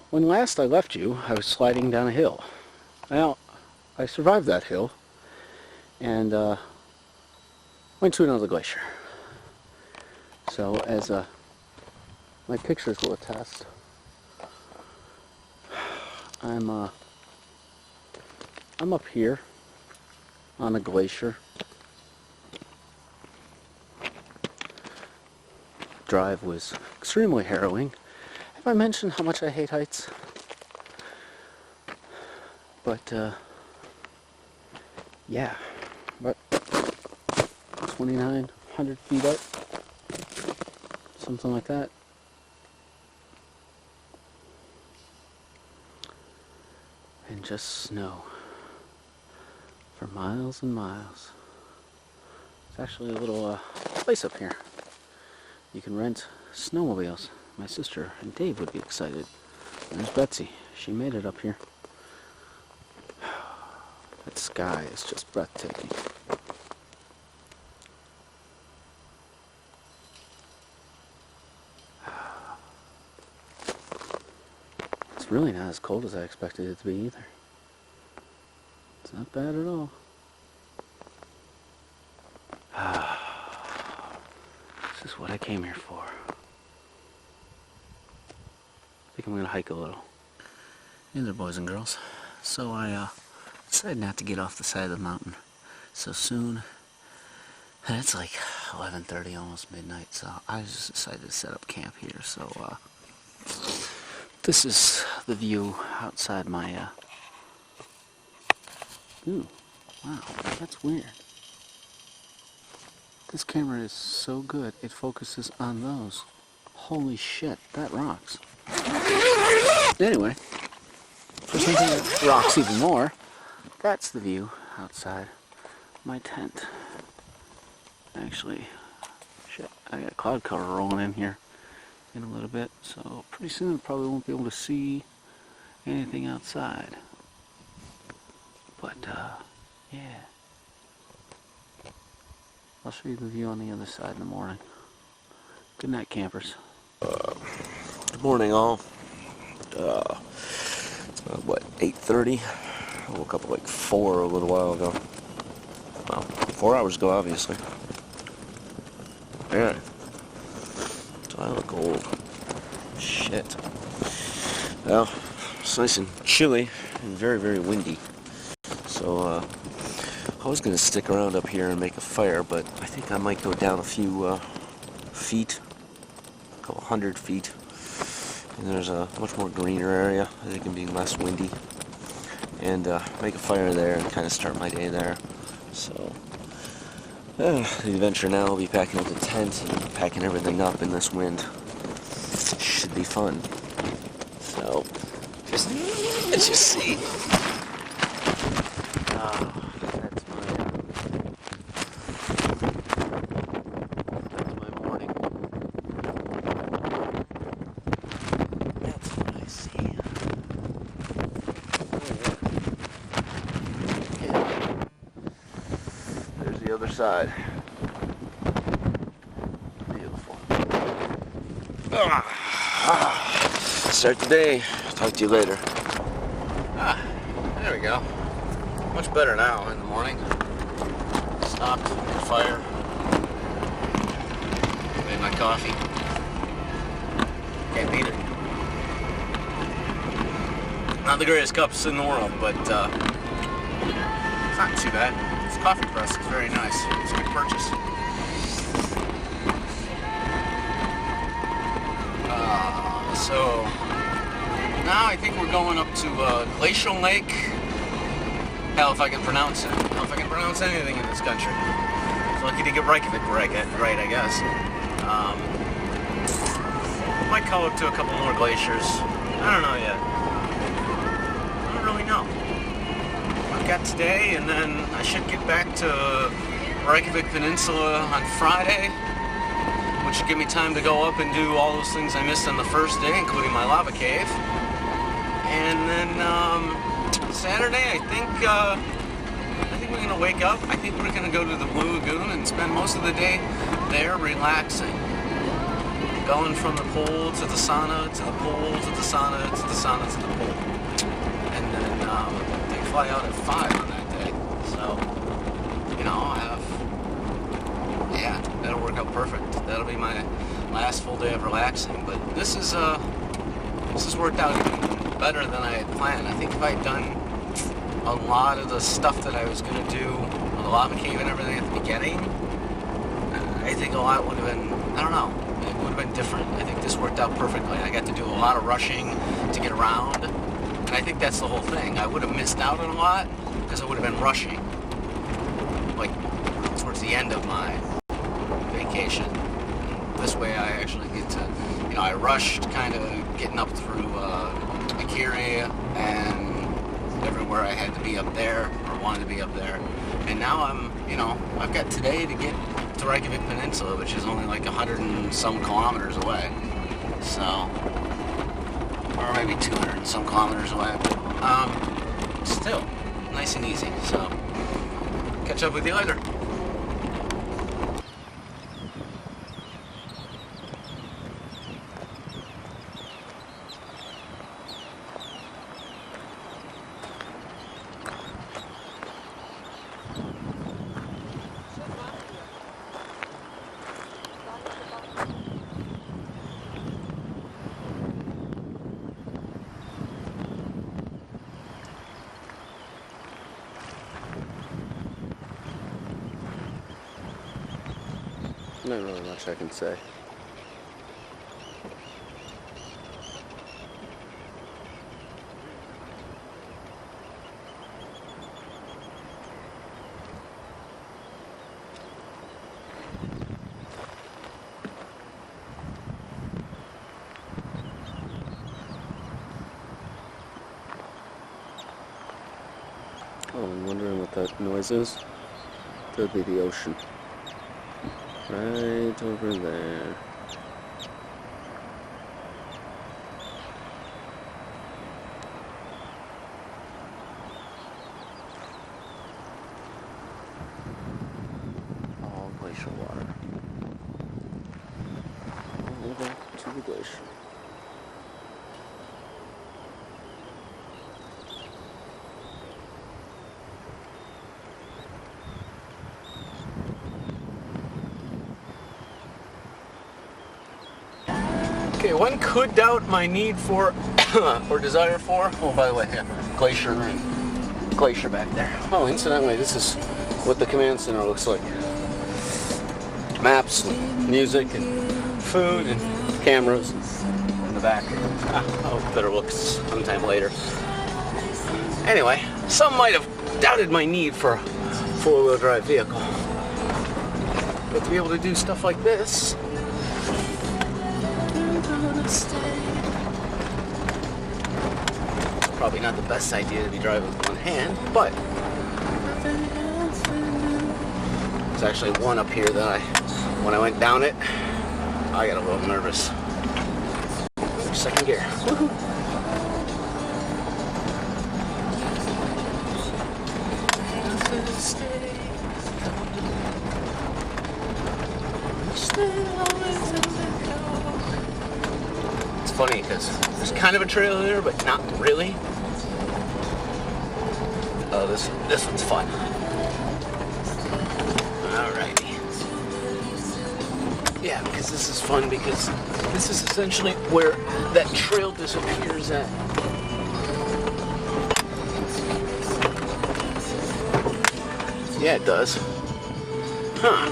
When last I left you, I was sliding down a hill. Well, I survived that hill and went to another glacier. So, as my pictures will attest, I'm up here on a glacier. Drive was extremely harrowing. Have I mentioned how much I hate heights? But yeah, about 2,900 feet up, something like that. And just snow for miles and miles. It's actually a little place up here. You can rent snowmobiles. My sister and Dave would be excited. There's Betsy. She made it up here. That sky is just breathtaking. It's really not as cold as I expected it to be either. It's not bad at all. This is what I came here for. I think I'm gonna hike a little. Hey there, boys and girls. So I decided not to get off the side of the mountain so soon. And it's like 11:30, almost midnight, so I just decided to set up camp here. So this is the view outside my ooh, wow, that's weird. This camera is so good, it focuses on those. Holy shit, that rocks. Anyway, for something that rocks even more, that's the view outside my tent. Actually, shit, I got cloud cover rolling in here in a little bit, so pretty soon I probably won't be able to see anything outside. But, yeah. I'll show you the view on the other side in the morning. Good night, campers. Good morning, all. It's about, what, 8:30? I woke up at like 4 a little while ago. Well, 4 hours ago, obviously. Yeah. So I look old. Shit. Well, it's nice and chilly and very, very windy. So, I was going to stick around up here and make a fire, but I think I might go down a few feet, a couple 100 feet, and there's a much more greener area. I think it can be less windy, and make a fire there and kind of start my day there. So, the adventure now will be packing up the tent and packing everything up in this wind. Should be fun. So, let's just see. The other side. Beautiful. Start the day. Talk to you later. There we go. Much better now in the morning. Stopped, made a fire. Made my coffee. Can't beat it. Not the greatest cups in the world, but it's not too bad. This coffee press is very nice. It's a good purchase. So now I think we're going up to Glacial Lake. Hell, if I can pronounce it. Hell, if I can pronounce anything in this country. It's lucky to get Reykjavik right, I guess. Might go up to a couple more glaciers. I don't know yet. I don't really know. I've got today, and then I should get back to Reykjavik Peninsula on Friday, which should give me time to go up and do all those things I missed on the first day, including my lava cave. And then Saturday, I think we're gonna wake up. I think we're gonna go to the Blue Lagoon and spend most of the day there relaxing. going from the pool to the sauna, to the pool, to the sauna, to the sauna, to the pool. And then they fly out at 5 on that day. So, you know, I'll have, yeah, that'll work out perfect. That'll be my last full day of relaxing. But this has worked out even better than I had planned. I think if I had done a lot of the stuff that I was going to do with the lava cave and everything at the beginning, I think a lot would have been, I don't know, it would have been different. I think this worked out perfectly. I got to do a lot of rushing to get around, and I think that's the whole thing. I would have missed out on a lot because I would have been rushing, like, towards the end of my vacation. This way I actually get to, you know, I rushed kind of getting up through Akiri and everywhere I had to be up there, or wanted to be up there. And now I'm, you know, I've got today to get to Reykjavik Peninsula, which is only like 100 and some kilometers away. So, or maybe 200 and some kilometers away. But, still, nice and easy. So, catch up with you later. Not really much I can say. Oh, I'm wondering what that noise is. That'd be the ocean. Right over there. All glacial water. All back to the glacier. Okay, one could doubt my need for, or desire for, oh, by the way, yeah, glacier back there. Oh, incidentally, this is what the command center looks like. Maps, and music, and food, and cameras in the back. I'll better look sometime later. Anyway, some might have doubted my need for a four-wheel drive vehicle. But to be able to do stuff like this, probably not the best idea to be driving with one hand, but there's actually one up here that when I went down it, I got a little nervous. Second gear. Woohoo! It's funny because there's kind of a trail there, but not really. Oh, this one's fun. Alrighty. Yeah, because this is fun because this is essentially where that trail disappears at. Yeah, it does. Huh.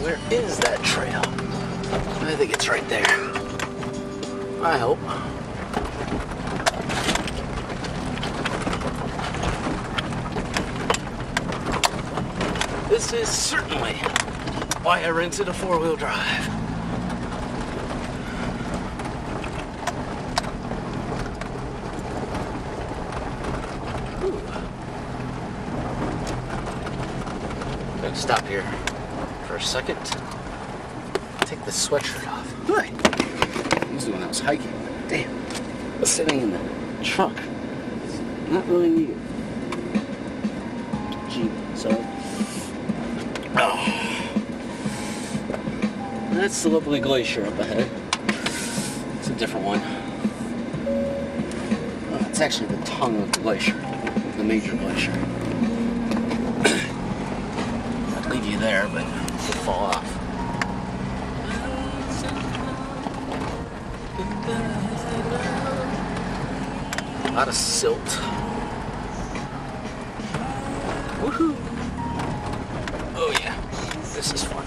Where is that trail? I think it's right there. I hope. This is certainly why I rented a four-wheel drive. Gonna stop here for a second. Take the sweatshirt off. Hi. Usually when I was hiking. Damn. Sitting in the truck. Not really needed. Jeep, sorry. Oh. That's the lovely glacier up ahead. It's a different one. It's actually the tongue of the glacier, the major glacier. I'd leave you there, but it'll fall off. A lot of silt. Woohoo! Oh yeah, this is fun.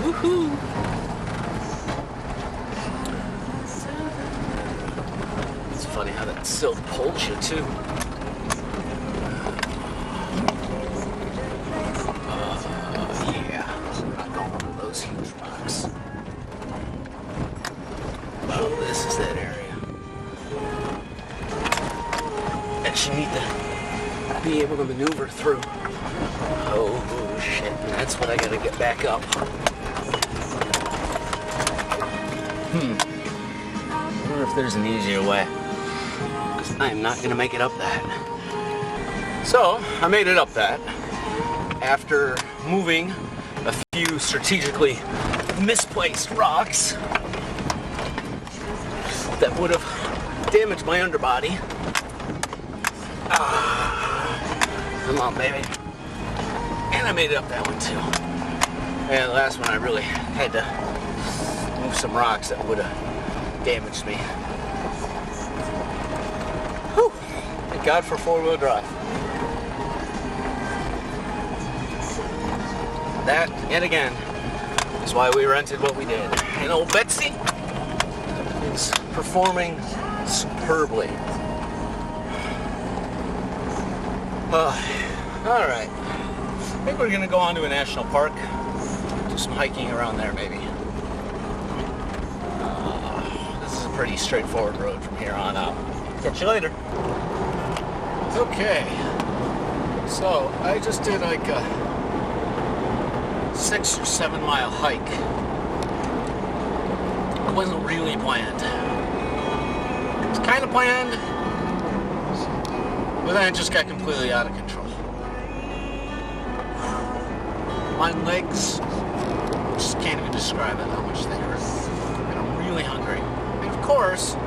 Woohoo! It's funny how that silt pulls you too. Yeah, I'm not going over those huge rocks. Well, this is that area. That you need to be able to maneuver through. Oh shit, that's what I gotta get back up. I wonder if there's an easier way. Because I am not gonna make it up that. So, I made it up that after moving a few strategically misplaced rocks that would have damaged my underbody. Come on, baby. And I made it up that one too. And the last one I really had to move some rocks that would have damaged me. Whew. Thank God for four-wheel drive. That, yet again, is why we rented what we did. And old Betsy is performing superbly. Alright. I think we're going to go on to a national park. Do some hiking around there, maybe. This is a pretty straightforward road from here on out. Catch you later. Okay. So, I just did like a 6 or 7 mile hike. It wasn't really planned. It was kind of planned, but then it just got completely out of control. My legs, just can't even describe it, how much they hurt. And I'm really hungry. And of course, the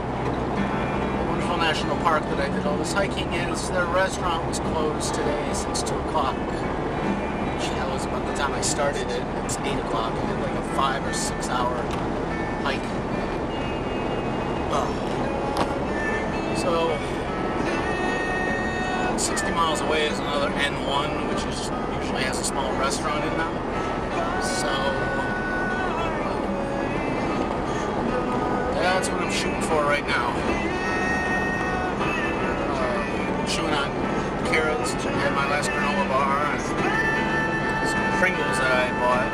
wonderful national park that I did all this hiking in, their restaurant was closed today since 2 o'clock. Which hell was about the time I started it. It's 8 o'clock. I did like a 5 or 6 hour hike. So, 60 miles away is another N1, which is usually has a small restaurant in them. So, that's what I'm shooting for right now. Chewing on carrots, had my last granola bar, and some Pringles that I bought,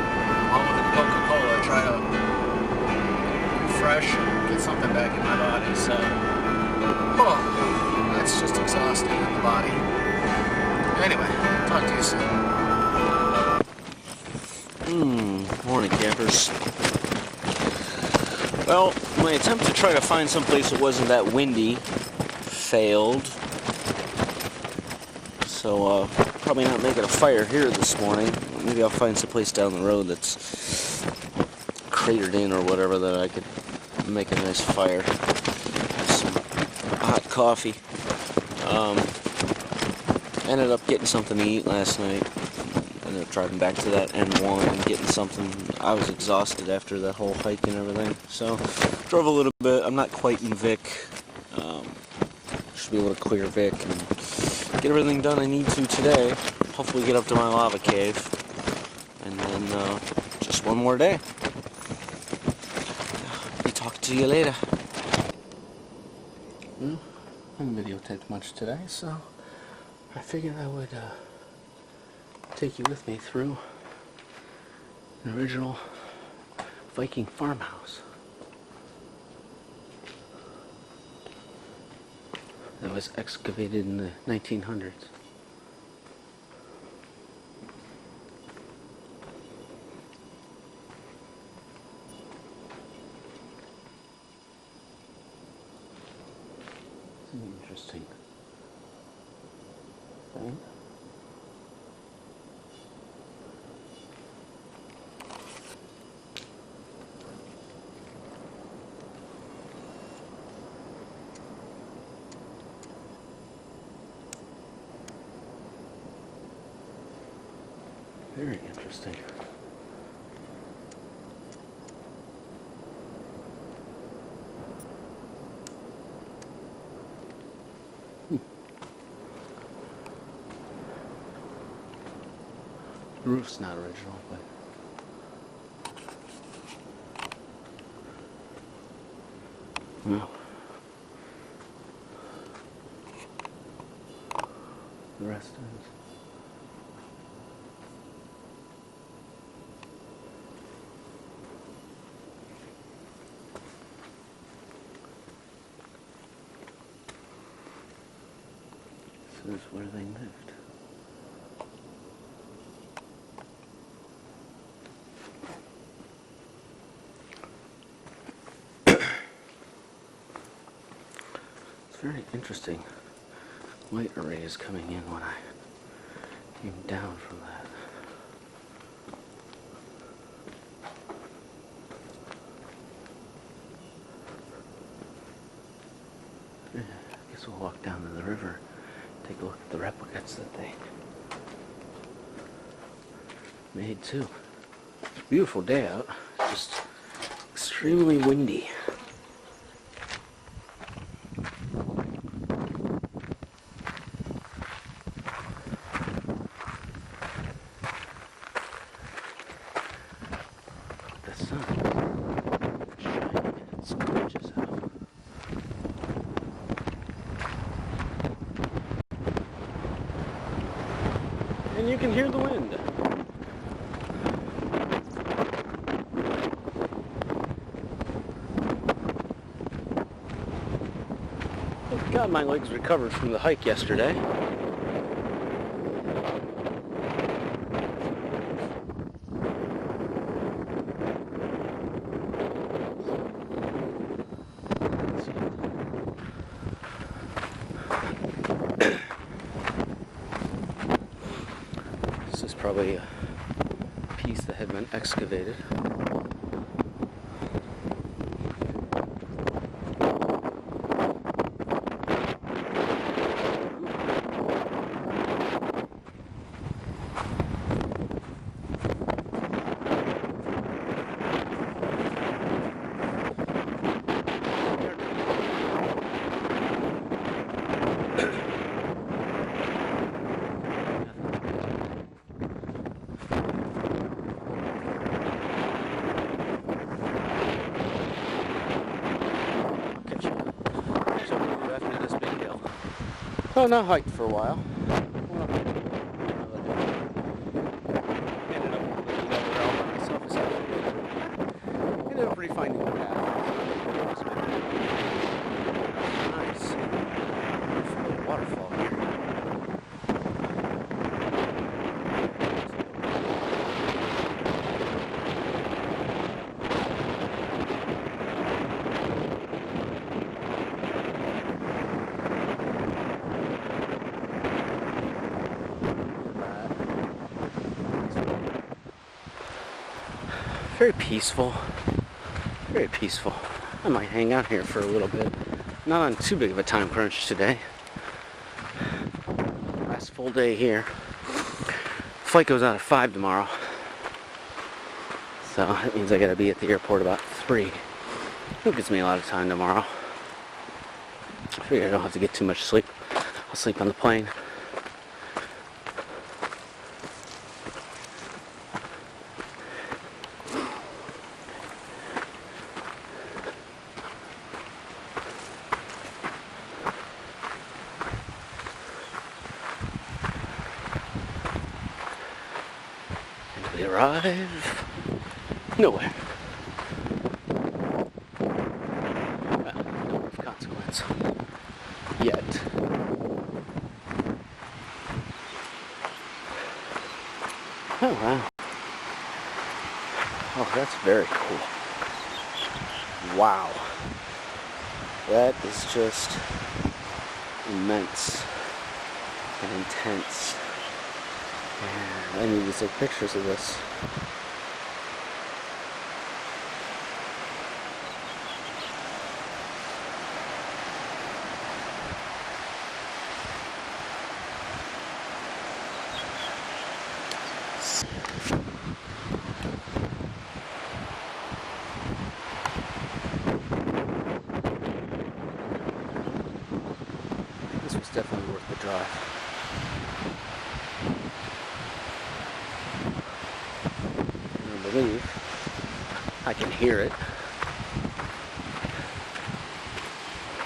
along with a Coca-Cola, try to refresh and get something back in my body. So, that's just exhausting on the body. Anyway, talk to you soon. Morning, campers. Well, my attempt to try to find someplace that wasn't that windy failed. So, probably not making a fire here this morning. Maybe I'll find someplace down the road that's cratered in or whatever that I could make a nice fire. Have some hot coffee. Ended up getting something to eat last night. Ended up driving back to that N1 and getting something. I was exhausted after that whole hike and everything. So, drove a little bit. I'm not quite in Vic. Should be able to clear Vic and get everything done I need to today. Hopefully get up to my lava cave. And then, just one more day. I'll be talking to you later. Well, I haven't videotaped much today, so I figured I would take you with me through an original Viking farmhouse that was excavated in the 1900s. Interesting. right? Very interesting. The roof's not original, but well, the rest is. This is where they lived. It's very interesting. Light arrays coming in when I came down from that. Yeah, I guess we'll walk down to the river, take a look at the replicates that they made too. It's a beautiful day out, just extremely windy. The sun is shining, it's gorgeous out. And you can hear the wind. Thank God my legs recovered from the hike yesterday. This is probably a piece that had been excavated. Oh, not hiked for a while. Ended up refinding the path. Nice. Beautiful waterfall here. Very peaceful. Very peaceful. I might hang out here for a little bit. Not on too big of a time crunch today. Last full day here. Flight goes out at 5 tomorrow. So that means I gotta be at the airport about 3. That gives me a lot of time tomorrow. I figure I don't have to get too much sleep. I'll sleep on the plane. We arrive nowhere. Well, nowhere of consequence. Yet. Oh wow. Oh, that's very cool. Wow. That is just immense. and intense. And I need to take pictures of this. This was definitely worth the drive. I believe I can hear it.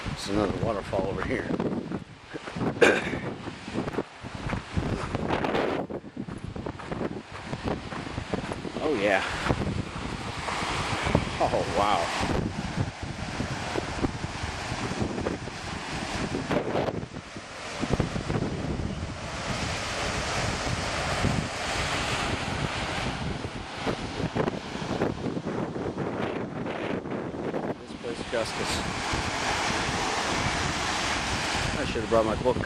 There's another waterfall over here. Oh yeah. Oh wow. Justice. I should have brought my book.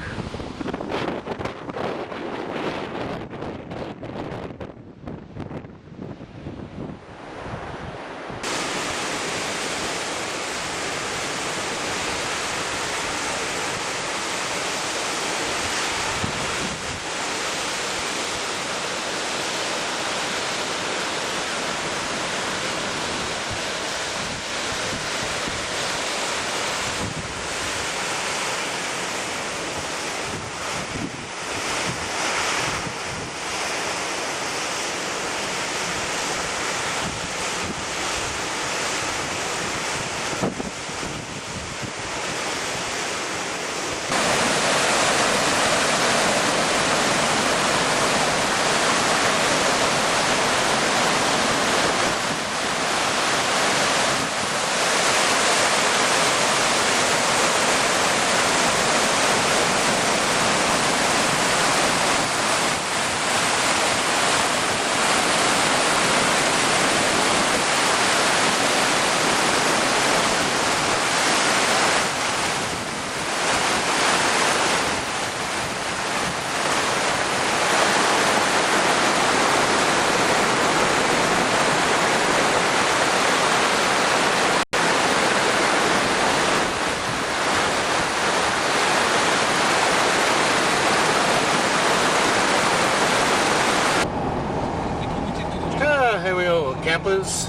Here we go, campers.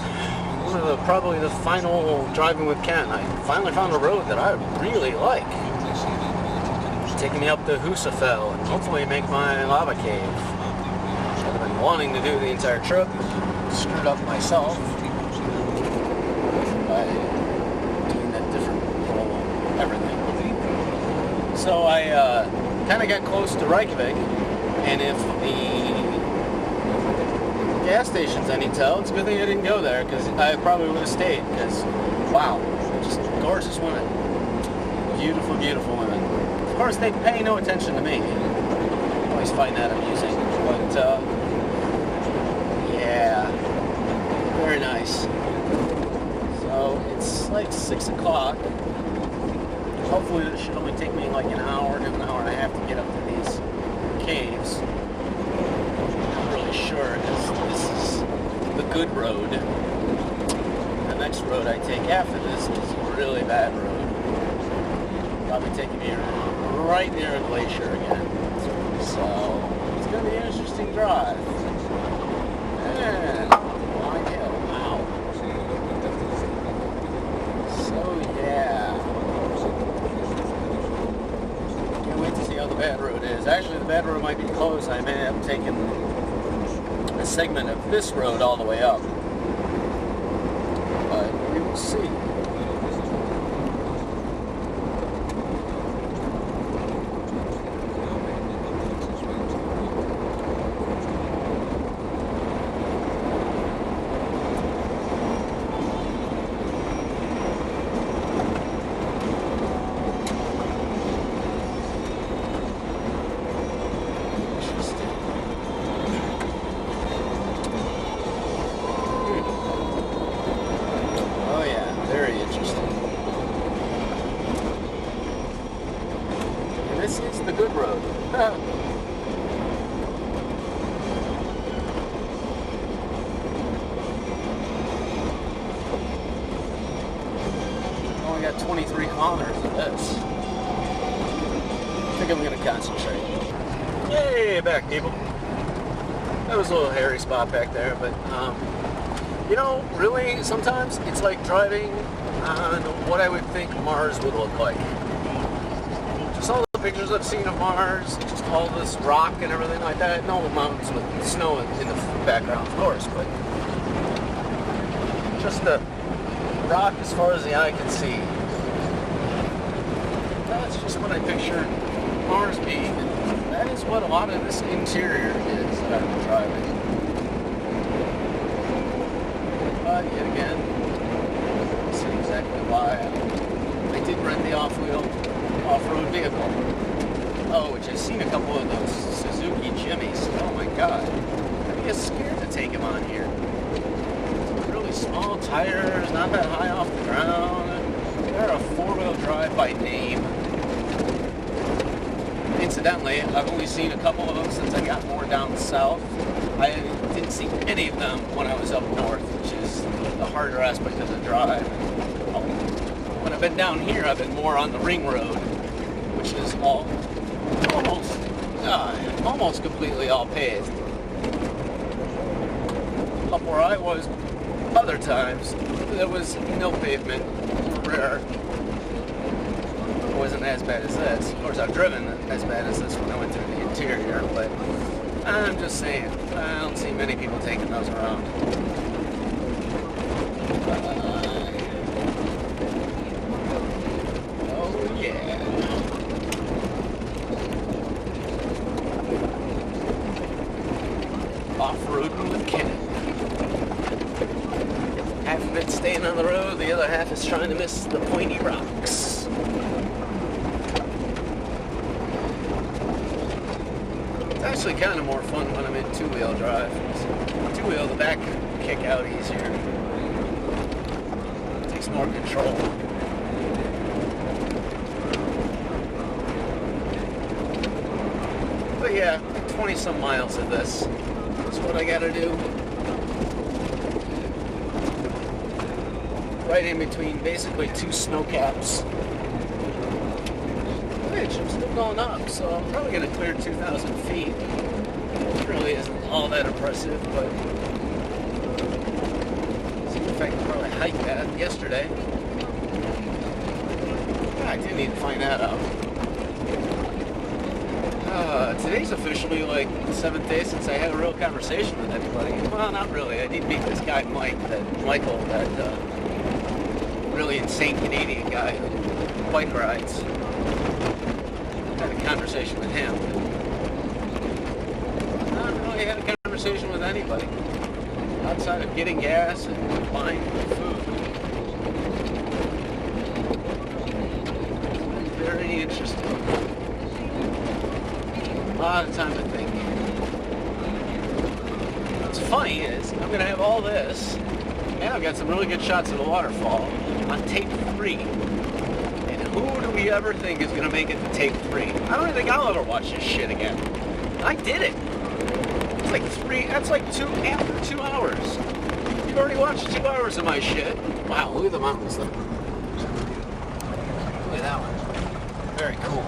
Probably the final driving with Ken. I finally found a road that I really like. It's taking me up to Husafell and hopefully make my lava cave. I've been wanting to do the entire trip. Screwed up myself by doing that different whole everything. So I kind of got close to Reykjavik, and if the gas station's any tell, it's a good thing I didn't go there, because I probably would have stayed, because wow, just gorgeous women, beautiful, beautiful women. Of course they pay no attention to me. I always find that amusing, but yeah, very nice. So it's like 6 o'clock. Hopefully it should only take me like an hour to an hour and a half to get up to these caves. Sure, because this is the good road. The next road I take after this is a really bad road. Probably taking me right near a glacier again. So it's going to be an interesting drive. And long hill, wow. So yeah. Can't wait to see how the bad road is. Actually, the bad road might be closed. I may have taken a segment of this road all the way up, but we will see. Very got 23 kilometers of this. I think I'm gonna concentrate. Hey, back people. That was a little hairy spot back there, but you know, really, sometimes it's like driving on what I would think Mars would look like. Just all the pictures I've seen of Mars, just all this rock and everything like that. No mountains with snow in the background, of course, but just the rock as far as the eye can see. That's just what I picture Mars being. And that is what a lot of this interior is that I'm driving. But yet again, I see exactly why I did rent the off-road vehicle. Oh, which I've seen a couple of those Suzuki Jimmys. Oh my god. I'd be scared to take him on here. Really small tires, not that high off the ground. They're a four-wheel drive by name. Incidentally, I've only seen a couple of them since I got more down south. I didn't see any of them when I was up north, which is the harder aspect of the drive. When I've been down here, I've been more on the ring road, which is almost completely all paved. Up where I was, other times, there was no pavement, rare. It wasn't as bad as this. Of course, I've driven as bad as this when I went through the interior, but I'm just saying, I don't see many people taking those around. Oh yeah. Off-roading with Ken. Half of it's staying on the road, the other half is trying to miss the pointy rocks. It's actually kind of more fun when I'm in two-wheel drive. Two-wheel, the back kick out easier. It takes more control. But yeah, 20 some miles of this. That's what I gotta do. Right in between basically two snow caps. Which I'm still going up, so I'm probably gonna clear 2,000 feet. It really isn't all that impressive, but in fact, I probably hiked that yesterday. I didn't even find that out. Today's officially like the 7th day since I had a real conversation with anybody. Well, not really. I did meet this guy Michael, that really insane Canadian guy who bike rides. Had a conversation with him. Not really had a conversation with anybody outside of getting gas and buying food. Very interesting. A lot of time to think. What's funny is I'm gonna have all this, and I've got some really good shots of the waterfall on take 3. Who do we ever think is going to make it to take 3? I don't even think I'll ever watch this shit again. I did it. It's like 3, that's like after 2 hours. You've already watched 2 hours of my shit. Wow, look at the mountains though. Look at that one. Very cool.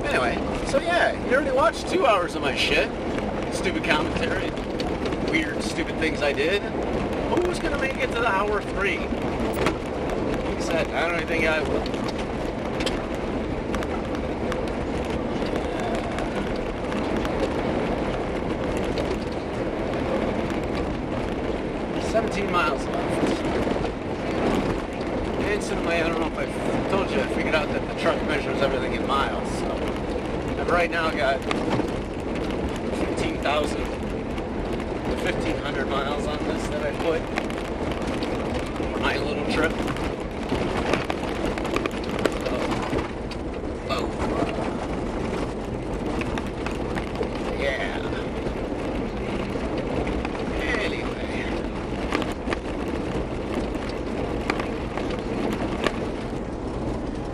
Anyway, so yeah, you already watched 2 hours of my shit. Stupid commentary, weird, stupid things I did. Who's going to make it to the hour 3? Like I said, I don't even think I will. 17 miles left. Instantly, I don't know if I told you, I figured out that the truck measures everything in miles. So I've right now got 15,000 to 1,500 miles on this that I put for my little trip.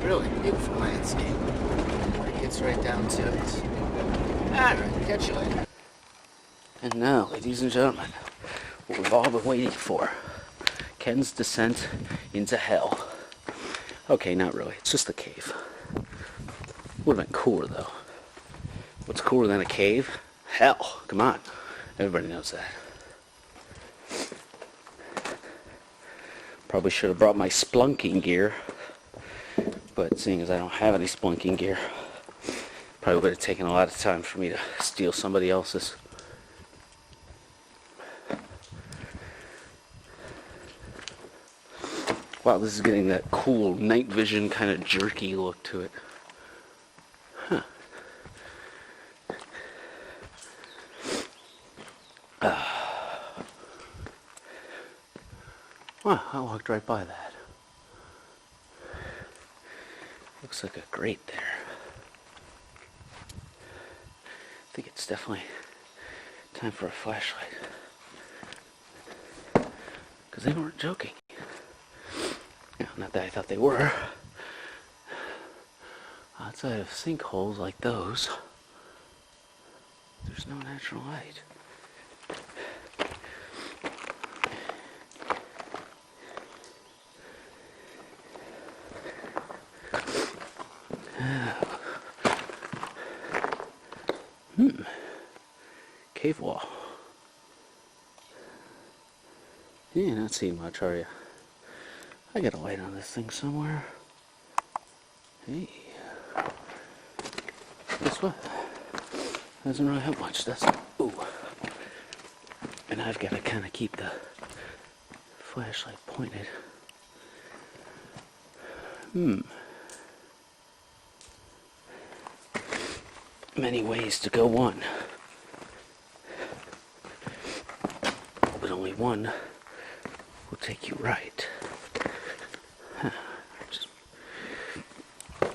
Really beautiful landscape. It gets right down to it. Alright, catch you later. And now, ladies and gentlemen, what we've all been waiting for. Ken's descent into hell. Okay, not really. It's just a cave. Would have been cooler, though. What's cooler than a cave? Hell, come on. Everybody knows that. Probably should have brought my splunking gear. But seeing as I don't have any splunking gear, probably would have taken a lot of time for me to steal somebody else's. Wow, this is getting that cool night vision kind of jerky look to it. Huh. Wow, I walked right by that. Looks like a grate there. I think it's definitely time for a flashlight. Because they weren't joking. You know, not that I thought they were. Outside of sinkholes like those, there's no natural light. Cave wall. You're not seeing much, are you? I got a light on this thing somewhere. Hey. Guess what? Doesn't really help much, does it? Ooh. And I've got to kind of keep the flashlight pointed. Many ways to go one. But only one will take you right. Just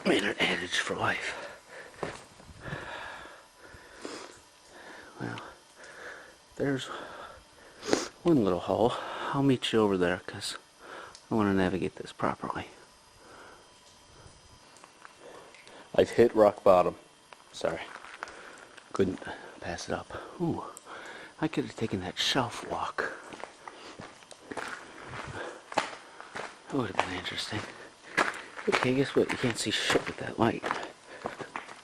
Maynard adage for life. Well, there's one little hole. I'll meet you over there because I want to navigate this properly. I've hit rock bottom. Sorry. Couldn't pass it up. Ooh, I could have taken that shelf walk. That would have been interesting. Okay, guess what? You can't see shit with that light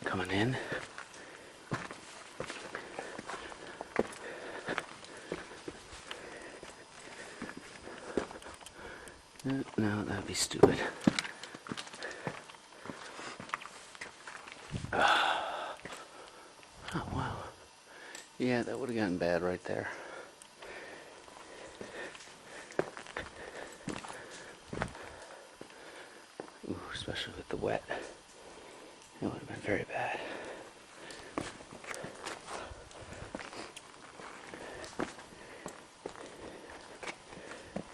coming in. No, that'd be stupid. Oh, wow. Yeah, that would have gotten bad right there. Ooh, especially with the wet. It would have been very bad.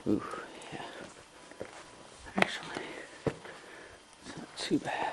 Ooh, yeah. Actually, it's not too bad.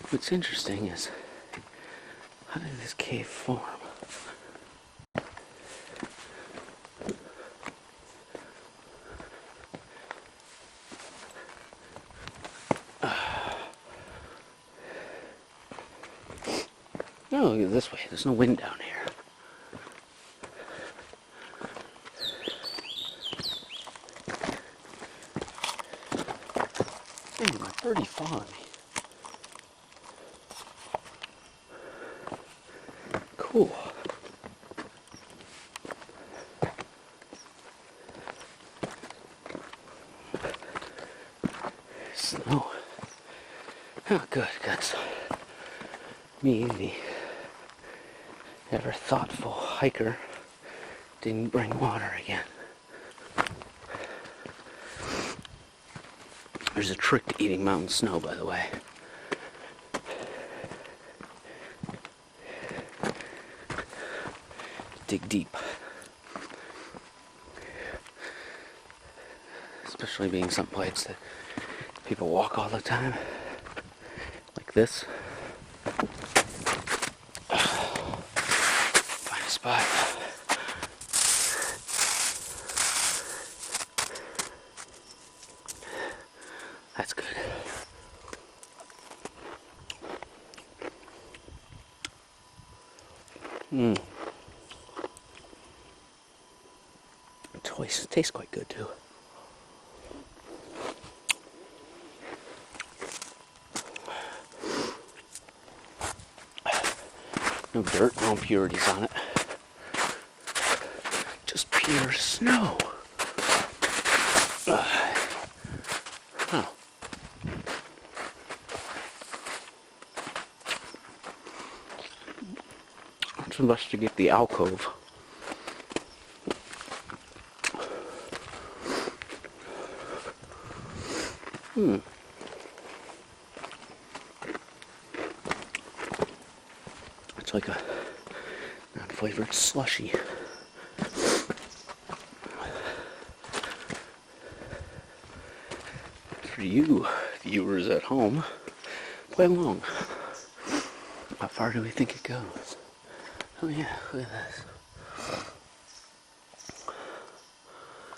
What's interesting is, how did this cave form? Oh, look at this way. There's no wind down here. Hey, my birdie followed me. Cool. Snow. Oh, good, good. Me, the ever thoughtful hiker, didn't bring water again. There's a trick to eating mountain snow, by the way. Dig deep. Especially being someplace that people walk all the time. Like this. spot. That's good. Mmm. Tastes quite good too. No dirt, no impurities on it. Just pure snow. Huh. Let's investigate the alcove. It's like a non-flavored slushy. For you viewers at home, play along. How far do we think it goes? Oh yeah, look at this.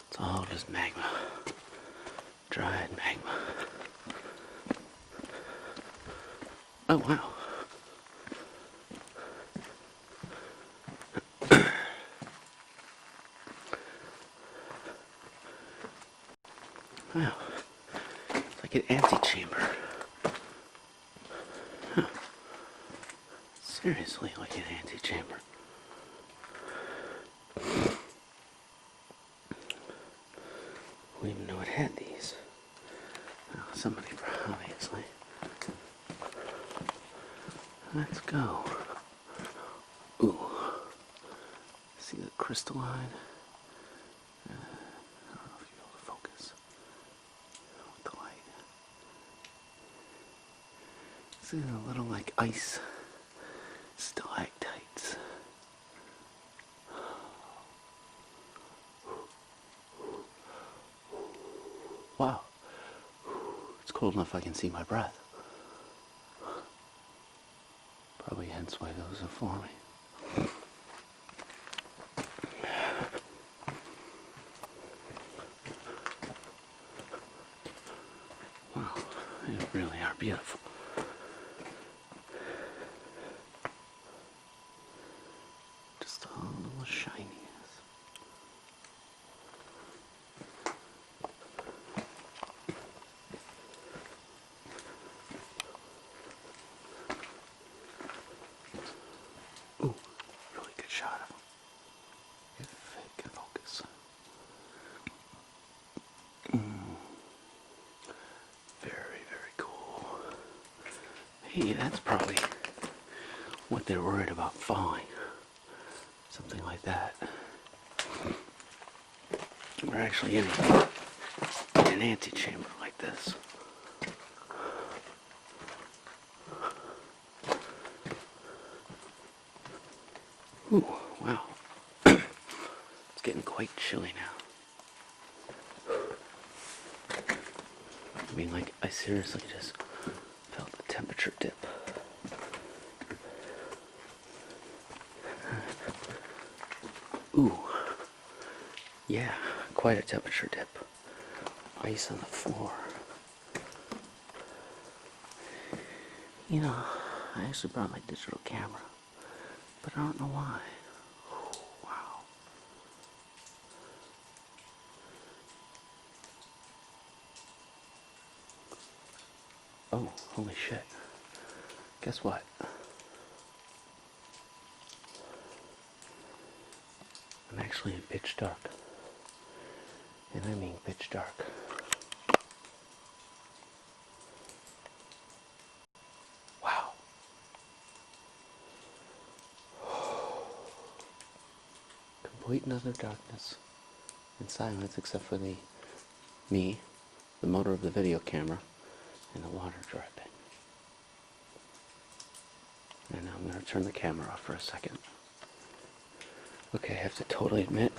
It's all just magma. Dried magma. Oh wow. Wow. It's like an antechamber. Huh. Seriously, like an antechamber. We didn't even know it had these. Well, somebody, obviously. Let's go. Ooh. See the crystalline? I don't know if you're able to focus with the light. See the little like ice stalactites. Wow. It's cold enough I can see my breath. Probably hence why those are forming. Wow, they really are beautiful. Just a little shininess. Ooh, really good shot of them. If it can focus. Very, very cool. Hey, that's probably what they're worried about falling. Something like that. We're actually in an antechamber like this. Ooh, wow. It's getting quite chilly now. I mean, like, I seriously just felt the temperature dip. Ooh. Yeah, quite a temperature dip. Ice on the floor. You know, I actually brought my digital camera, but I don't know why. Ooh, wow. Oh, holy shit. Guess what? I'm actually in pitch dark. And I mean pitch dark. Wow. Complete and utter darkness and silence except for the motor of the video camera, and the water dripping. And now I'm going to turn the camera off for a second. Okay, I have to totally admit,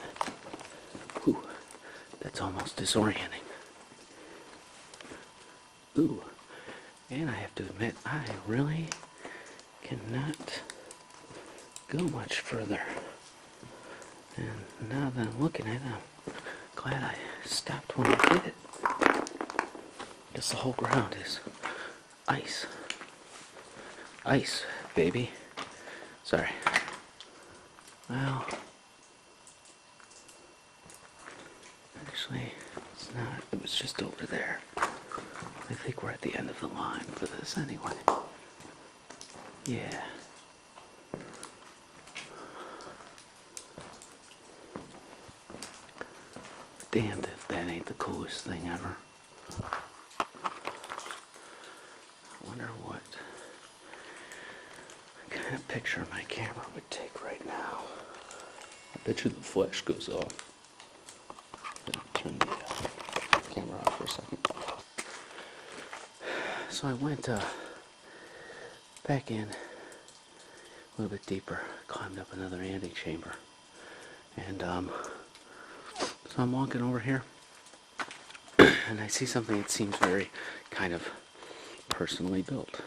whew, that's almost disorienting. Ooh, and I have to admit, I really cannot go much further. And now that I'm looking at it, I'm glad I stopped when I did it. Because the whole ground is ice. Ice, baby. Sorry. Well, actually, it's not. It was just over there. I think we're at the end of the line for this anyway. Yeah. Damned if that ain't the coolest thing ever. I wonder what kind of picture my camera would take right now. I bet you the flash goes off. Turn the camera off for a second. So I went back in a little bit deeper, climbed up another antechamber, and so I'm walking over here, and I see something that seems very kind of personally built.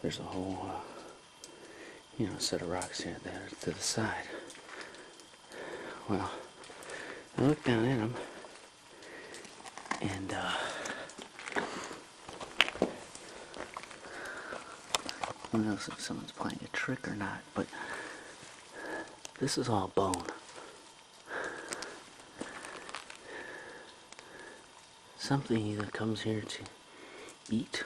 There's a whole, set of rocks here there to the side. Well, I look down at them, and who knows if someone's playing a trick or not, but this is all bone. Something either comes here to eat,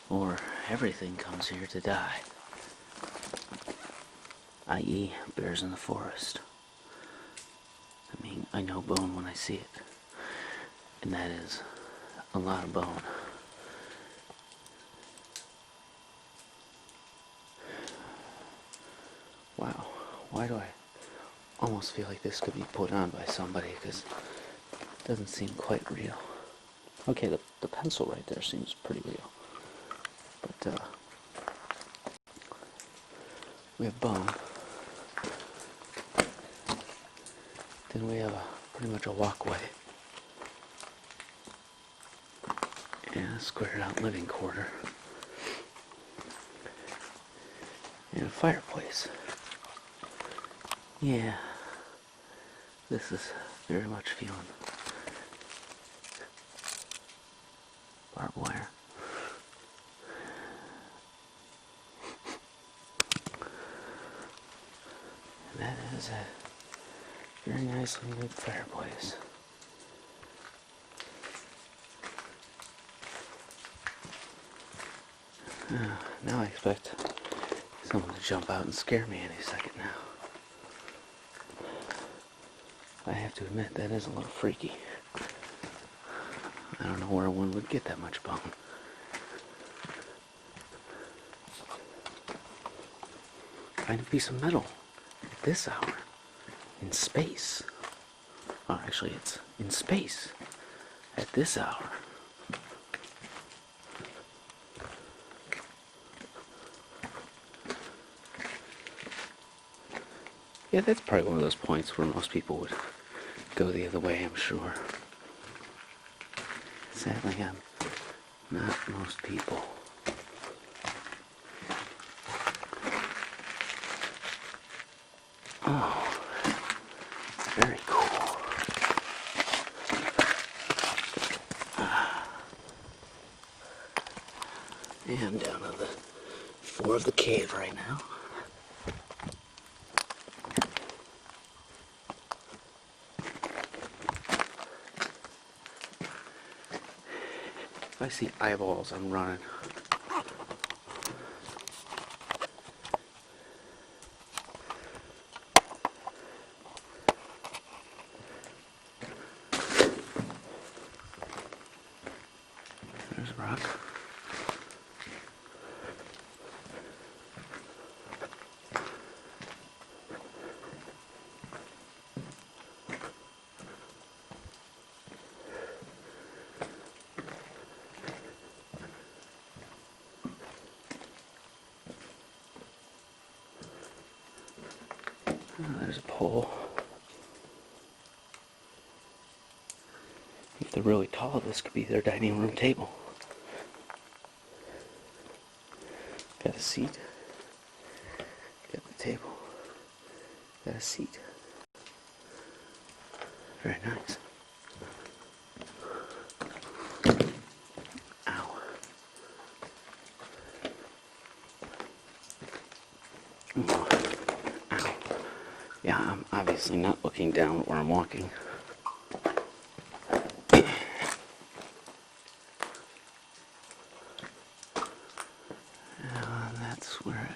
or everything comes here to die, i.e. bears in the forest. I mean, I know bone when I see it, and that is a lot of bone. Wow, why do I almost feel like this could be put on by somebody, because it doesn't seem quite real. Okay, the pencil right there seems pretty real. But, we have bone. Then we have pretty much a walkway. And a squared out living quarter. And a fireplace. Yeah, this is very much feeling barbed wire. And that is a very nicely lit fireplace. Now I expect someone to jump out and scare me any second now. I have to admit, that is a little freaky. I don't know where one would get that much bone. Find a piece of metal at this hour in space. Oh, actually, it's in space at this hour. Yeah, that's probably one of those points where most people would go the other way, I'm sure. Sadly, I'm not most people. Oh, very cool. And I'm down on the floor of the cave right now. If I see eyeballs, I'm running. There's a rock. Oh, there's a pole. If they're really tall, this could be their dining room table. Got a seat. Got the table. Got a seat. Very nice. Ow. Oh. Ow. Yeah, I'm obviously not looking down where I'm walking. And that's where it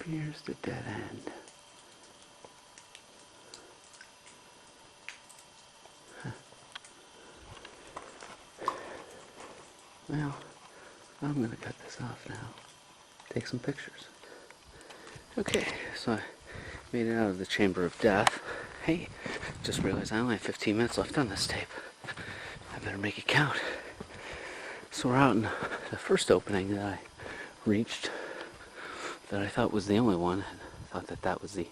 appears to dead end. Well, I'm gonna cut this off now. Take some pictures. Okay, so I made it out of the chamber of death. Hey, just realized I only have 15 minutes left on this tape. I better make it count. So we're out in the first opening that I reached, that I thought was the only one. I thought that that was the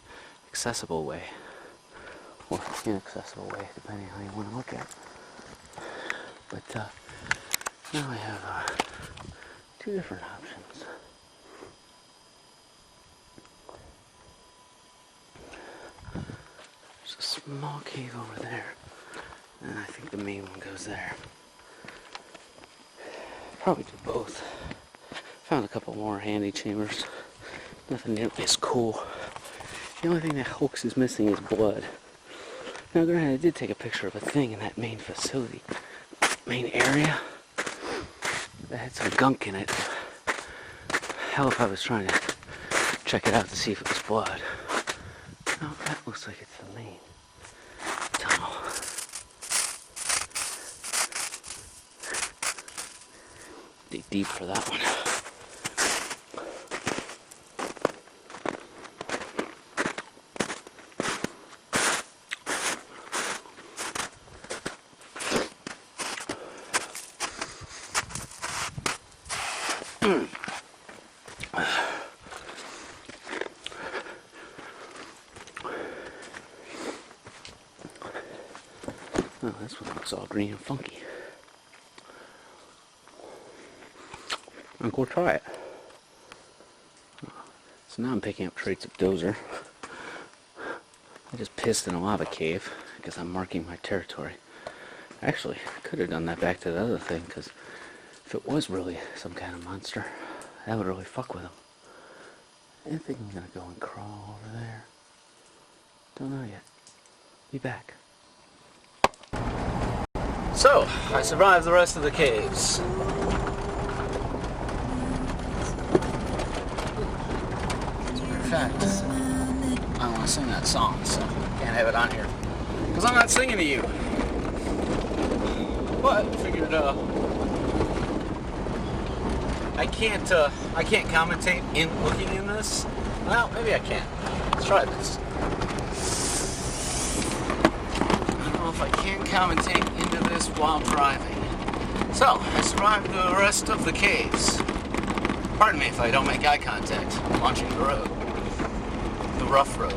accessible way, or inaccessible way, depending how you want to look at it. But now I have two different options. There's a small cave over there, and I think the main one goes there. Probably do both. Found a couple more handy chambers. Nothing nearly as cool. The only thing that hoax is missing is blood. Now granted, I did take a picture of a thing in that main facility, main area, that had some gunk in it. Hell if I was trying to check it out to see if it was blood. No, that looks like it's the main tunnel. Dig deep for that one. Oh, this one looks all green and funky. I'm gonna go try it. So now I'm picking up traits of Dozer. I just pissed in a lava cave because I'm marking my territory. Actually, I could have done that back to the other thing, because if it was really some kind of monster, that would really fuck with him. I think I'm gonna go and crawl over there. Don't know yet. Be back. So, I survived the rest of the caves. As a matter of fact, I don't want to sing that song, so can't have it on here. Because I'm not singing to you. But figured I can't commentate in looking in this. Well, maybe I can. Let's try this. I don't know if I can commentate into this while driving. So, I survived the rest of the caves. Pardon me if I don't make eye contact launching the road. The rough road.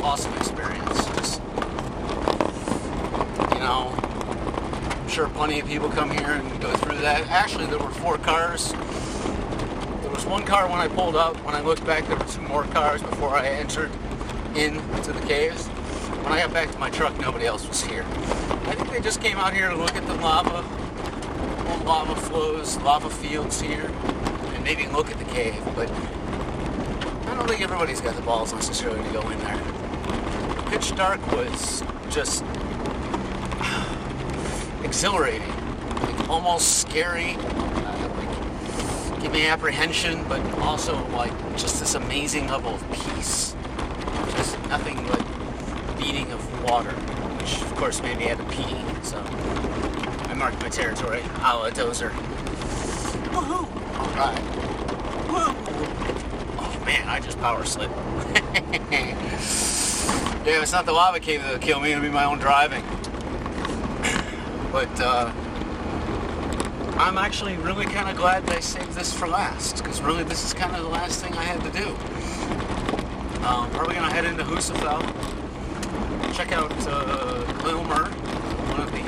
Awesome experience. Just, you know, I'm sure plenty of people come here and go through that. Actually, there were 4 cars. There was 1 car when I pulled up. When I looked back, there were 2 more cars before I entered into the caves. When I got back to my truck, nobody else was here. I think they just came out here to look at the lava flows, lava fields here, and maybe look at the cave, but I don't think everybody's got the balls necessarily to go in there. Pitch dark was just exhilarating, like almost scary, like give me apprehension, but also like just this amazing level of peace. Just nothing but beating of water, which of course made me had to pee, so I marked my territory, a la Dozer. Woohoo! Alright. Woo! Oh man, I just power slipped. Yeah, it's not the lava cave that'll kill me, it'll be my own driving. But I'm actually really kind of glad that I saved this for last, because really this is kind of the last thing I had to do. Probably going to head into Husafell, check out Vidgelmir, one of the, I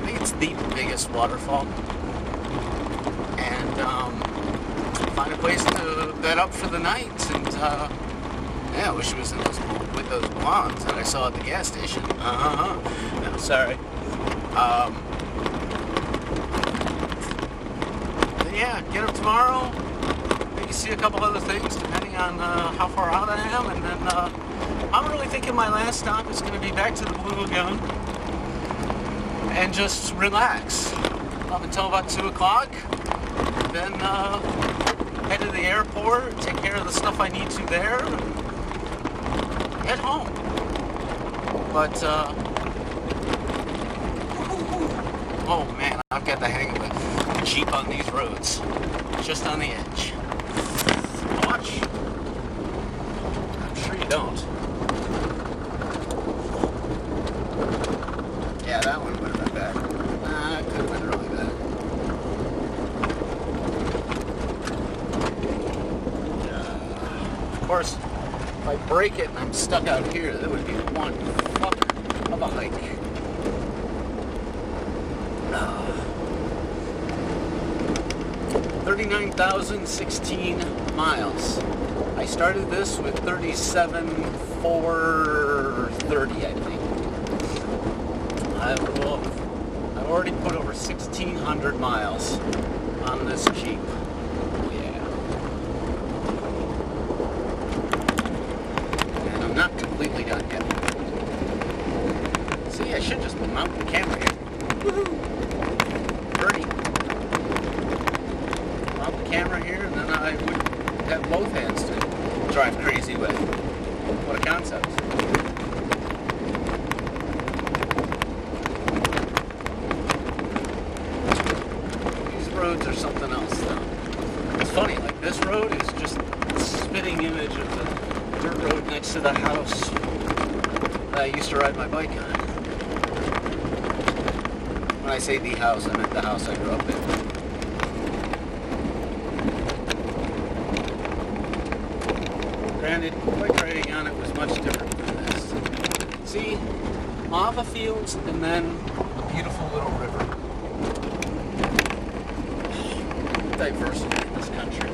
think it's the biggest waterfall. and find a place to bed up for the night. And yeah, I wish it was in with those blondes that I saw at the gas station. No, sorry. But yeah, get up tomorrow. Maybe see a couple other things depending on how far out I am, and then I'm really thinking my last stop is going to be back to the Blue Lagoon and just relax up until about 2 o'clock. Then head to the airport, take care of the stuff I need to there, and head home. But oh man, I've got the hang of a Jeep on these roads, just on the edge. Watch. I'm sure you don't. Yeah, that one would have been bad. It could have been really bad. Of course, if I break it and I'm stuck out here, that would be one fuck of a hike. 39,016 miles. I started this with 37,430, I think. I've already put over 1,600 miles on this Jeep. Yeah. And I'm not completely done yet. See, I should just mount the camera here. Woohoo! Birdie. Mount the camera here, and then I would have both hands to drive crazy with. What a concept. Roads or something else though. It's funny, like this road is just a spitting image of the dirt road next to the house that I used to ride my bike on. When I say the house, I meant the house I grew up in. Granted, bike riding on it was much different than this. See, lava fields and then a beautiful little river. Diversity in this country.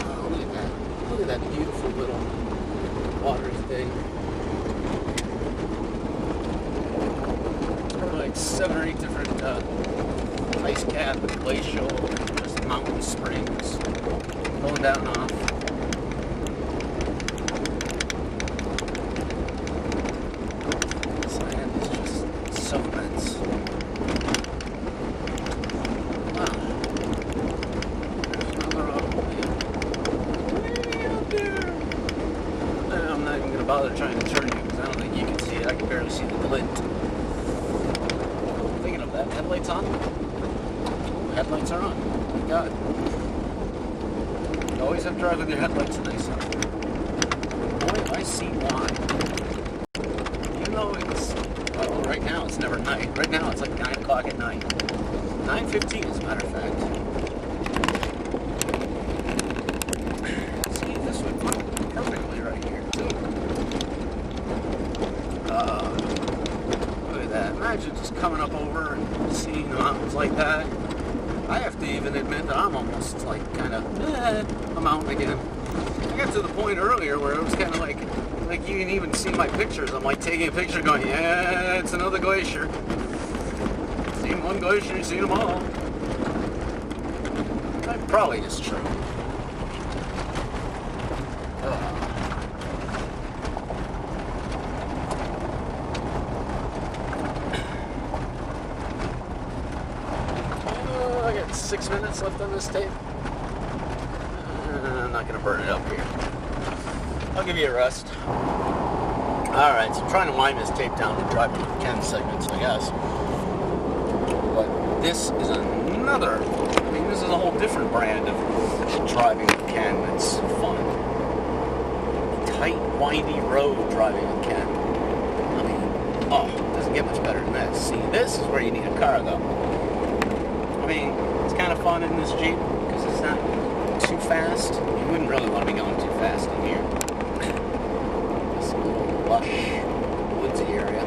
Oh, look at that. Look at that beautiful little water thing. There are like 7 or 8 different ice cap, glacial, just mountain springs going down and off. So immense. Wow. There's another automobile. Way out there. I'm not even going to bother trying to turn you because I don't think you can see it. I can barely see the glint. Thinking of that. Headlights on? Ooh, headlights are on. Thank God. You always have to drive with your headlights nice on. Boy, I see why. You know it's... Well, right now it's never night. Right now it's like 9 o'clock at night. 9:15 as a matter of fact. See, this would work perfectly right here, too. Look at that. Imagine just coming up over and seeing the mountains like that. I have to even admit that I'm almost like kind of a mountain again. I got to the point earlier where it was kind of like you can even see my pictures. I'm like taking a picture going, yeah, it's another glacier. Seen one glacier, seen them all. That probably is true. I got 6 minutes left on this tape. I'm not going to burn it up here. I'll give you a rest. Alright, so I'm trying to wind this tape down to driving with Ken segments, I guess. But this is another, I mean, this is a whole different brand of driving with Ken that's fun. Tight, windy road driving with Ken. I mean, oh, it doesn't get much better than this. See, this is where you need a car, though. I mean, it's kind of fun in this Jeep because it's not too fast. You wouldn't really want to be going too fast in here. lush, woodsy area.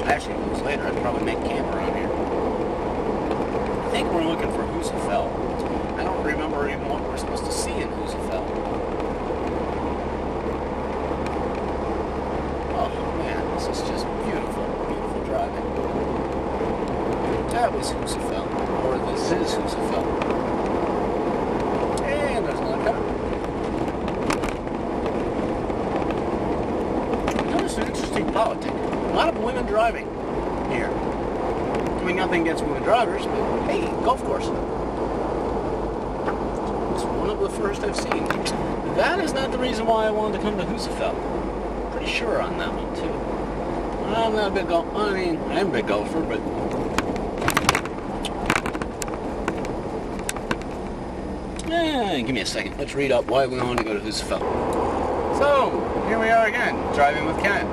Actually, if it was later, I'd probably make camp around here. I think we're looking for Husafell. I don't remember even what we're supposed to see in Husafell. Oh man, this is just beautiful, beautiful driving. That was Husafell, or this is Husafell. And there's another car. Notice an interesting politic. A lot of women driving here. I mean, nothing against women drivers, but hey, golf course. It's one of the first I've seen. That is not the reason why I wanted to come to Husafell. Pretty sure on that one, too. I'm not a big golfer. I mean, I am a big golfer, but... give me a second. Let's read up why we want to go to Husafell. So, here we are again, driving with Ken.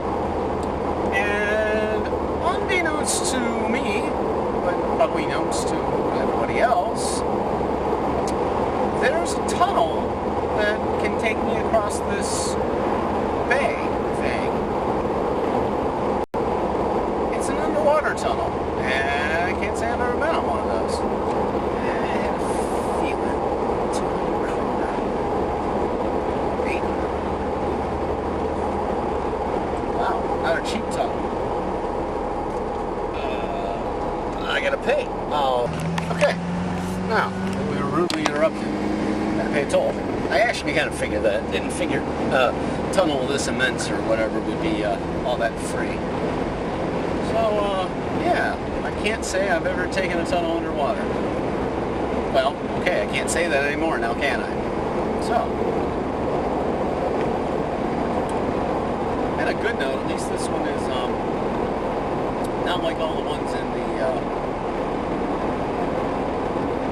And unbeknownst to me, but probably knownst to everybody else, there's a tunnel that can take me across this bay thing. It's an underwater tunnel, and I can't say I've ever been on one of those. I had a feeling. 200 kroner. 800. Wow, not a cheap tunnel. I gotta pay. Oh, okay. Now, we were rudely interrupted. Gotta pay a toll. I actually kind of figured that. Didn't figure tunnel this immense or whatever would be all that free. So, yeah, I can't say I've ever taken a tunnel underwater. Well, okay, I can't say that anymore now, can I? So, and a good note, at least this one is not like all the ones in the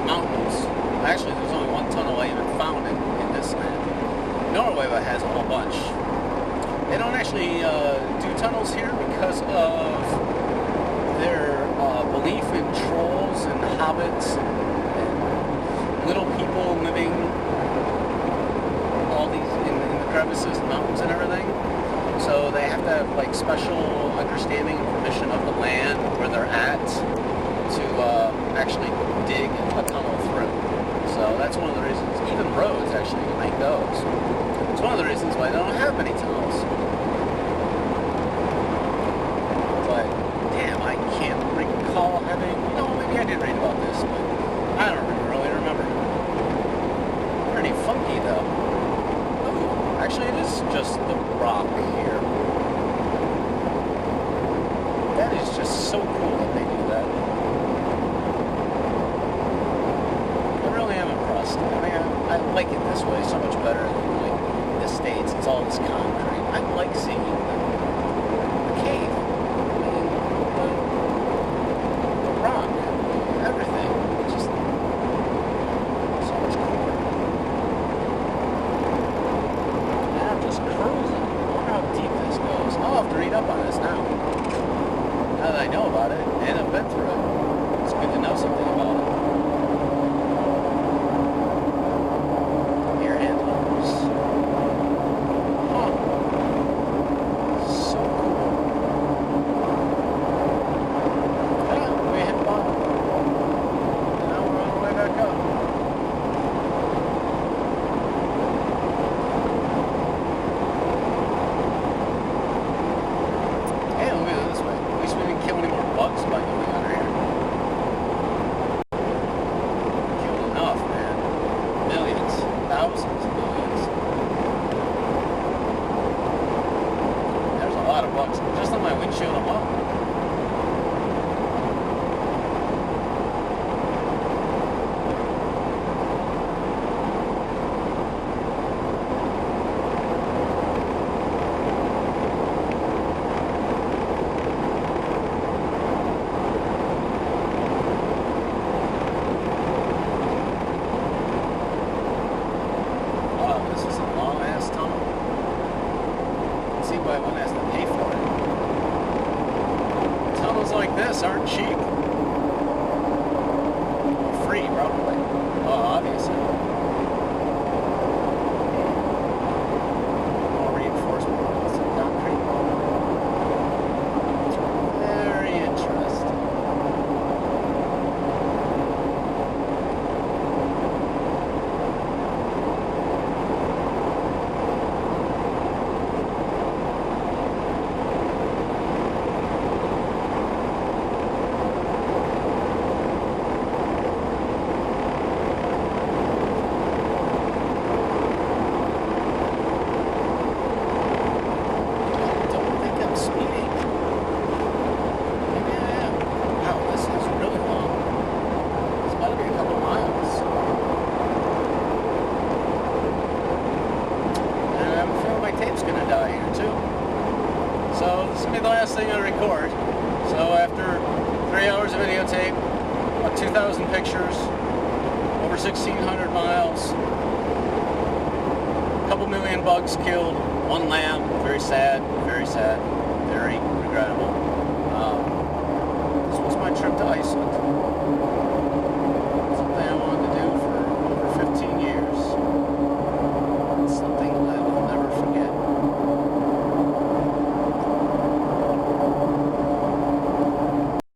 mountains. Actually, there's only one tunnel I even found in this land. Norway has a whole bunch. They don't actually do tunnels here because of their belief in trolls and hobbits and little people living all these in the crevices and mountains and everything. So they have to have like special understanding and permission of the land where they're at to actually dig a tunnel through. So that's one of the reasons. Even roads actually can make those. It's one of the reasons why they don't have many tunnels. But damn, I can't recall having. Maybe I did read about this, but I don't really remember. Pretty funky though. Oh, actually, it is just the rock here. That is just so cool that they do that. I really am impressed. I mean, I like it this way so much better than like the States. It's all this concrete. I like seeing the cave. I mean, the rock, everything. It's just so much cooler. Yeah, I'm just cruising. I wonder how deep this goes. I'll have to read up on this now. Now that I know about it, and I've been through it, it's good to know something about it. Air handlers. Huh. So cool. Yeah, we hit bottom. Now we're on the way back up. Hey, look at it this way. At least we didn't kill any more bugs by going under here. Killed enough, man. Millions. Thousands of millions. There's a lot of bugs just on my windshield alone. Wow, this is a long-ass tunnel. See why one has to pay for it. Tunnels like this aren't cheap. Free, probably. Oh, obviously. tired. So after 3 hours of videotape, about 2,000 pictures, over 1,600 miles, a couple million bugs killed, 1 lamb, very sad, very regrettable.